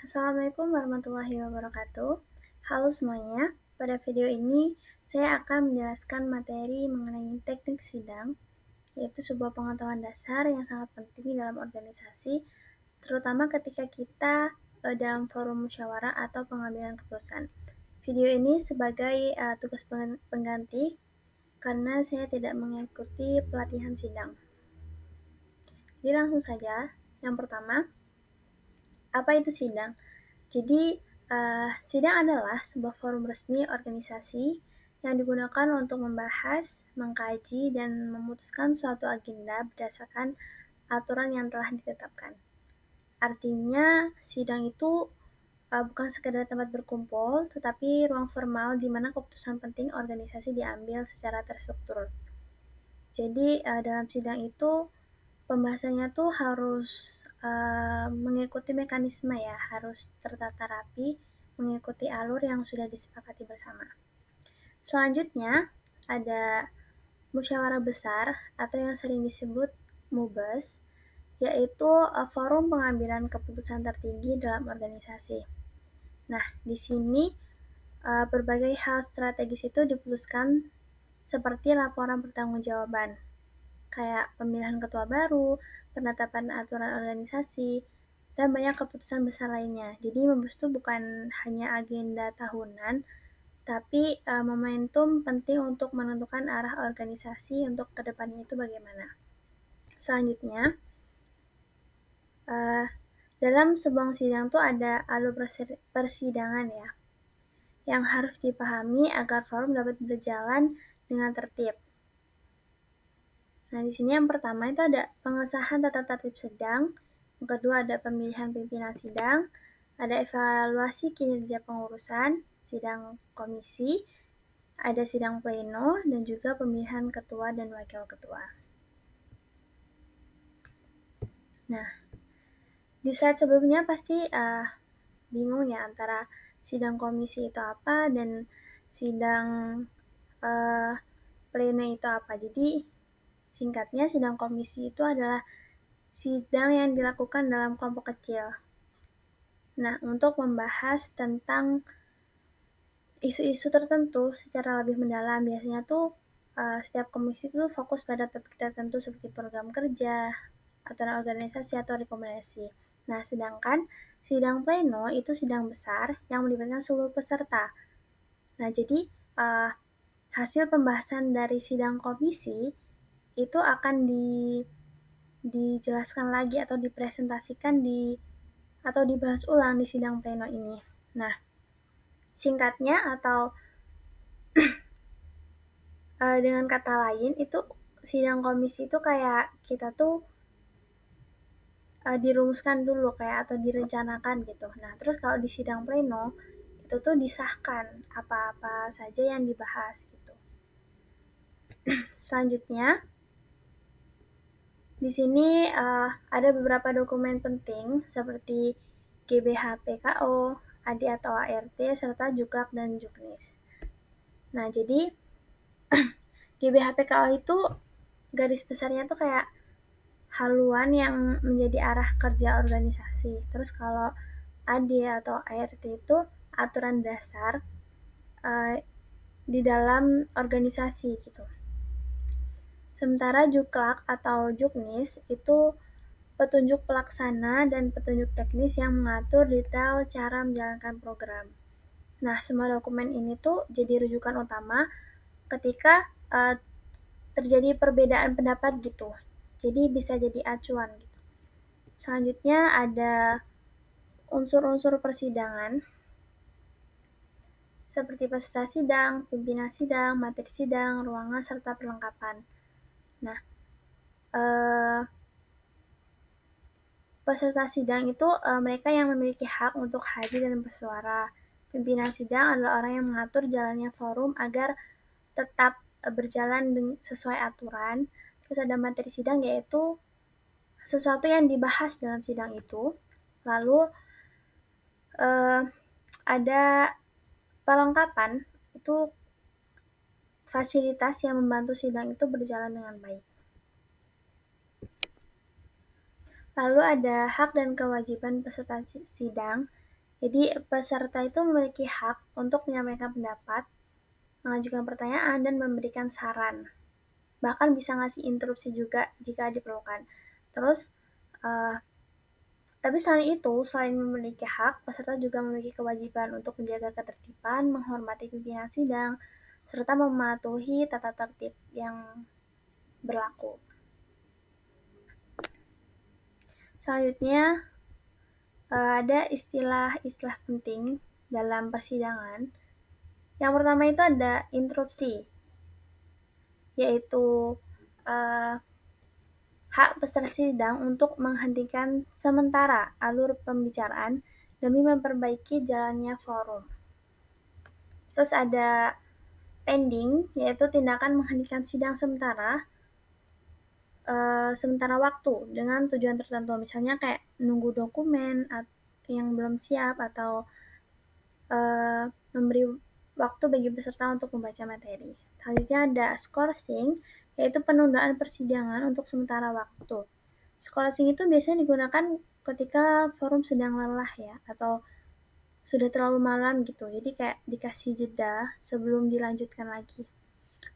Assalamualaikum warahmatullahi wabarakatuh. Halo semuanya, pada video ini saya akan menjelaskan materi mengenai teknik sidang, yaitu sebuah pengetahuan dasar yang sangat penting dalam organisasi, terutama ketika kita dalam forum musyawarah atau pengambilan keputusan. Video ini sebagai tugas pengganti karena saya tidak mengikuti pelatihan sidang. Jadi langsung saja, yang pertama, apa itu sidang? Jadi, sidang adalah sebuah forum resmi organisasi yang digunakan untuk membahas, mengkaji, dan memutuskan suatu agenda berdasarkan aturan yang telah ditetapkan. Artinya, sidang itu bukan sekedar tempat berkumpul, tetapi ruang formal di mana keputusan penting organisasi diambil secara terstruktur. Jadi, dalam sidang itu pembahasannya tuh harus mengikuti mekanisme ya, harus tertata rapi, mengikuti alur yang sudah disepakati bersama. Selanjutnya, ada musyawarah besar atau yang sering disebut MUBES, yaitu forum pengambilan keputusan tertinggi dalam organisasi. Nah, di sini berbagai hal strategis itu diputuskan seperti laporan pertanggungjawaban, kayak pemilihan ketua baru, penetapan aturan organisasi, dan banyak keputusan besar lainnya. Jadi MUBES itu bukan hanya agenda tahunan, tapi momentum penting untuk menentukan arah organisasi untuk kedepannya itu bagaimana. Selanjutnya, dalam sebuah sidang tuh ada alur persidangan ya, yang harus dipahami agar forum dapat berjalan dengan tertib. Nah, di sini yang pertama itu ada pengesahan tata tertib sidang, yang kedua ada pemilihan pimpinan sidang, ada evaluasi kinerja pengurusan, sidang komisi, ada sidang pleno, dan juga pemilihan ketua dan wakil ketua. Nah, di slide sebelumnya pasti bingung ya antara sidang komisi itu apa dan sidang pleno itu apa. Jadi, singkatnya sidang komisi itu adalah sidang yang dilakukan dalam kelompok kecil. Nah, untuk membahas tentang isu-isu tertentu secara lebih mendalam, biasanya tuh setiap komisi itu fokus pada topik tertentu seperti program kerja, aturan organisasi, atau rekomendasi. Nah, sedangkan sidang pleno itu sidang besar yang melibatkan seluruh peserta. Nah, jadi hasil pembahasan dari sidang komisi itu akan dijelaskan lagi atau dipresentasikan atau dibahas ulang di sidang pleno ini. Nah, singkatnya atau dengan kata lain itu sidang komisi itu kayak kita tuh dirumuskan dulu kayak atau direncanakan gitu. Nah, terus kalau di sidang pleno itu tuh disahkan apa-apa saja yang dibahas gitu. Selanjutnya, di sini ada beberapa dokumen penting seperti GBHPKO, AD atau ART, serta Juklak dan Juknis. Nah, jadi GBHPKO itu garis besarnya tuh kayak haluan yang menjadi arah kerja organisasi. Terus kalau AD atau ART itu aturan dasar di dalam organisasi gitu. Sementara Juklak atau Juknis itu petunjuk pelaksana dan petunjuk teknis yang mengatur detail cara menjalankan program. Nah, semua dokumen ini tuh jadi rujukan utama ketika terjadi perbedaan pendapat gitu. Jadi bisa jadi acuan gitu. Selanjutnya ada unsur-unsur persidangan seperti peserta sidang, pimpinan sidang, materi sidang, ruangan, serta perlengkapan. Nah, peserta sidang itu mereka yang memiliki hak untuk hadir dan bersuara. Pimpinan sidang adalah orang yang mengatur jalannya forum agar tetap berjalan sesuai aturan. Terus ada materi sidang yaitu sesuatu yang dibahas dalam sidang itu. Lalu ada perlengkapan, itu fasilitas yang membantu sidang itu berjalan dengan baik. Lalu ada hak dan kewajiban peserta sidang, Jadi peserta itu memiliki hak untuk menyampaikan pendapat, mengajukan pertanyaan, dan memberikan saran. Bahkan bisa ngasih interupsi juga jika diperlukan. Terus, uh, tapi selain memiliki hak, peserta juga memiliki kewajiban untuk menjaga ketertiban, menghormati pimpinan sidang, serta mematuhi tata tertib yang berlaku. Selanjutnya, ada istilah-istilah penting dalam persidangan. Yang pertama itu ada interupsi, yaitu uh, hak peserta sidang untuk menghentikan sementara alur pembicaraan demi memperbaiki jalannya forum. Terus ada pending, yaitu tindakan menghentikan sidang sementara waktu dengan tujuan tertentu, misalnya kayak nunggu dokumen yang belum siap atau memberi waktu bagi peserta untuk membaca materi. Selanjutnya ada skorsing, yaitu penundaan persidangan untuk sementara waktu. Skorsing itu biasanya digunakan ketika forum sedang lelah ya, atau sudah terlalu malam gitu. Jadi kayak dikasih jeda sebelum dilanjutkan lagi.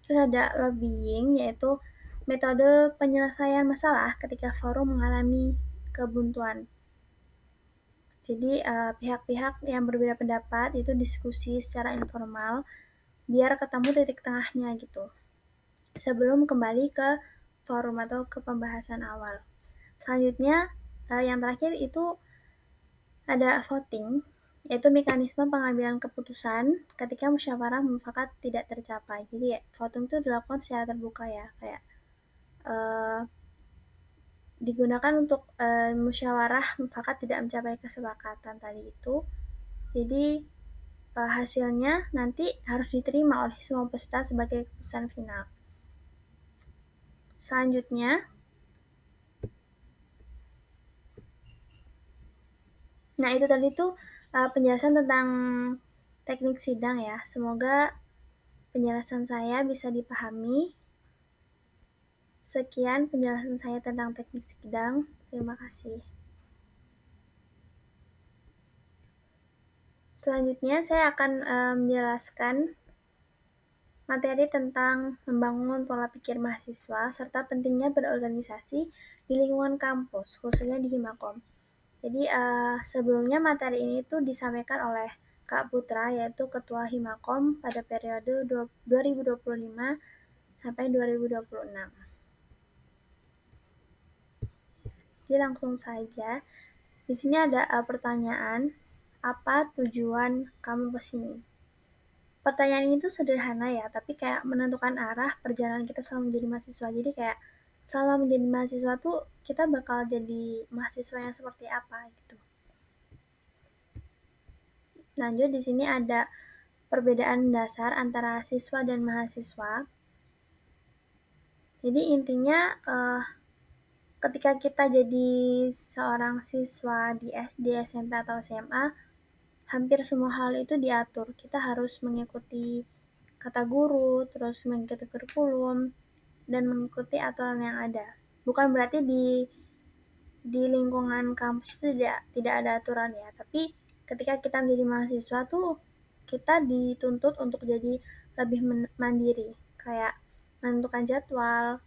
Terus ada lobbying, yaitu metode penyelesaian masalah ketika forum mengalami kebuntuan. Jadi pihak-pihak yang berbeda pendapat itu diskusi secara informal biar ketemu titik tengahnya gitu. Sebelum kembali ke forum atau ke pembahasan awal. Selanjutnya yang terakhir itu ada voting, yaitu mekanisme pengambilan keputusan ketika musyawarah mufakat tidak tercapai. Jadi voting itu dilakukan secara terbuka ya, kayak uh, digunakan untuk musyawarah mufakat tidak mencapai kesepakatan tadi itu. Jadi hasilnya nanti harus diterima oleh semua peserta sebagai keputusan final. Selanjutnya, nah itu tadi tuh penjelasan tentang teknik sidang ya. Semoga penjelasan saya bisa dipahami. Sekian penjelasan saya tentang teknik sidang. Terima kasih. Selanjutnya saya akan menjelaskan materi tentang membangun pola pikir mahasiswa serta pentingnya berorganisasi di lingkungan kampus, khususnya di Himakom. Jadi sebelumnya materi ini tuh disampaikan oleh Kak Putra, yaitu Ketua Himakom pada periode 2025 sampai 2026. Jadi langsung saja. Di sini ada pertanyaan, apa tujuan kamu ke sini? Pertanyaan ini tuh sederhana ya, tapi kayak menentukan arah perjalanan kita selama menjadi mahasiswa. Jadi kayak selama menjadi mahasiswa tuh kita bakal jadi mahasiswa yang seperti apa gitu. Lanjut, di sini ada perbedaan dasar antara siswa dan mahasiswa. Jadi intinya ketika kita jadi seorang siswa di SD, SMP, atau SMA, hampir semua hal itu diatur. Kita harus mengikuti kata guru, terus mengikuti kurikulum, dan mengikuti aturan yang ada. Bukan berarti di lingkungan kampus itu tidak ada aturan ya, tapi ketika kita menjadi mahasiswa tuh kita dituntut untuk jadi lebih mandiri, kayak menentukan jadwal,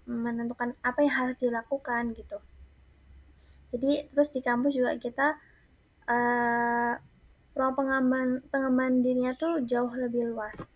menentukan apa yang harus dilakukan gitu. Jadi terus di kampus juga kita uh, ruang pengembangan dirinya tuh jauh lebih luas.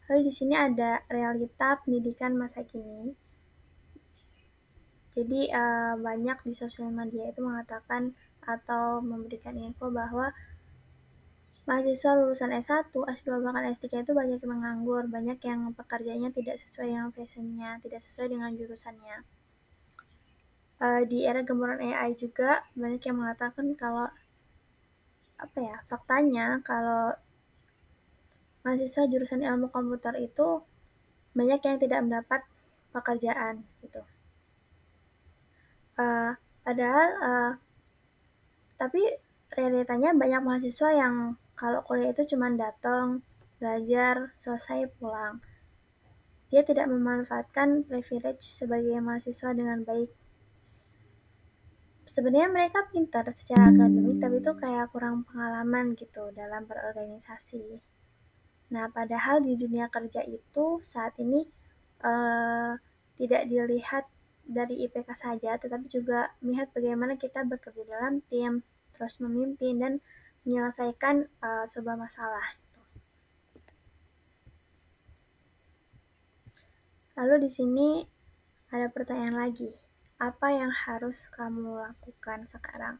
Lalu di sini ada realita pendidikan masa kini. Jadi banyak di sosial media itu mengatakan atau memberikan info bahwa mahasiswa lulusan S1, S2, bahkan S3 itu banyak yang menganggur, banyak yang pekerjaannya tidak sesuai dengan passionnya, tidak sesuai dengan jurusannya. Di era gempuran AI juga banyak yang mengatakan kalau faktanya kalau mahasiswa jurusan ilmu komputer itu banyak yang tidak mendapat pekerjaan gitu. Padahal tapi realitanya banyak mahasiswa yang kalau kuliah itu cuma datang, belajar, selesai pulang. Dia tidak memanfaatkan privilege sebagai mahasiswa dengan baik. sebenarnya mereka pintar secara akademik, tapi itu kayak kurang pengalaman gitu dalam berorganisasi. Nah, padahal di dunia kerja itu saat ini eh, tidak dilihat dari IPK saja, tetapi juga melihat bagaimana kita bekerja dalam tim, terus memimpin dan menyelesaikan sebuah masalah. Lalu di sini ada pertanyaan lagi. Apa yang harus kamu lakukan sekarang?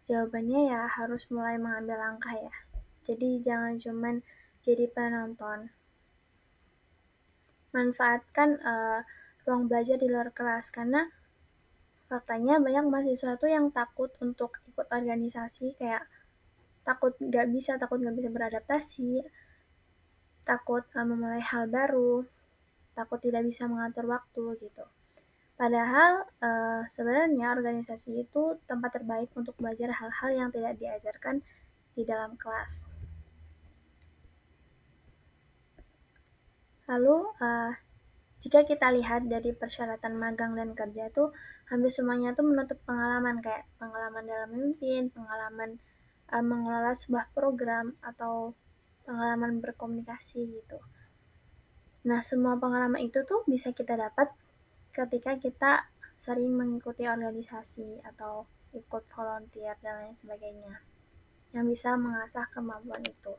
Jawabannya ya harus mulai mengambil langkah ya. Jadi jangan cuman jadi penonton. Manfaatkan ruang belajar di luar kelas karena faktanya banyak mahasiswa tuh yang takut untuk ikut organisasi, kayak takut nggak bisa beradaptasi, takut memulai hal baru, takut tidak bisa mengatur waktu gitu. Padahal sebenarnya organisasi itu tempat terbaik untuk belajar hal-hal yang tidak diajarkan di dalam kelas. Lalu jika kita lihat dari persyaratan magang dan kerja tuh hampir semuanya tuh menuntut pengalaman, kayak pengalaman dalam memimpin, pengalaman mengelola sebuah program, atau pengalaman berkomunikasi gitu. Nah, semua pengalaman itu tuh bisa kita dapat ketika kita sering mengikuti organisasi atau ikut volunteer dan lain sebagainya yang bisa mengasah kemampuan itu.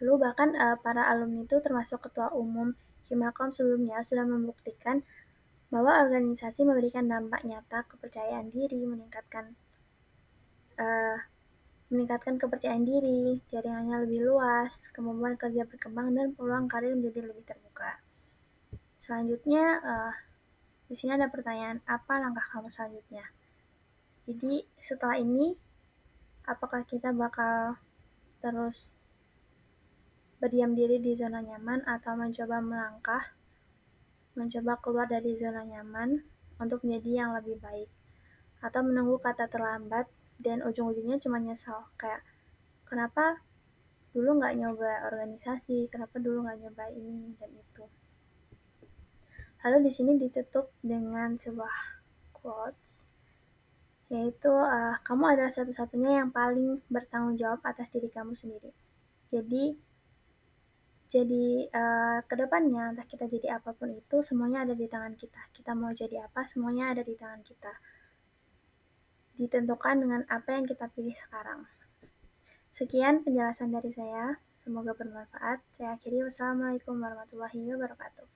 Lalu bahkan para alumni itu termasuk ketua umum Himakom sebelumnya sudah membuktikan bahwa organisasi memberikan dampak nyata, kepercayaan diri, uh, meningkatkan kepercayaan diri, jaringannya lebih luas, kemampuan kerja berkembang, dan peluang karir menjadi lebih terbuka. Selanjutnya, di sini ada pertanyaan, apa langkah kamu selanjutnya? Jadi setelah ini, apakah kita bakal terus berdiam diri di zona nyaman atau mencoba melangkah, mencoba keluar dari zona nyaman untuk menjadi yang lebih baik, atau menunggu kata terlambat dan ujung-ujungnya cuma nyesal, kayak kenapa dulu nggak nyoba organisasi, kenapa dulu nggak nyoba ini dan itu. Lalu di sini ditutup dengan sebuah quotes, yaitu kamu adalah satu-satunya yang paling bertanggung jawab atas diri kamu sendiri. Jadi kedepannya entah kita jadi apapun itu, semuanya ada di tangan kita. Kita mau jadi apa, semuanya ada di tangan kita. Ditentukan dengan apa yang kita pilih sekarang. Sekian penjelasan dari saya, semoga bermanfaat. Saya akhiri, wassalamualaikum warahmatullahi wabarakatuh.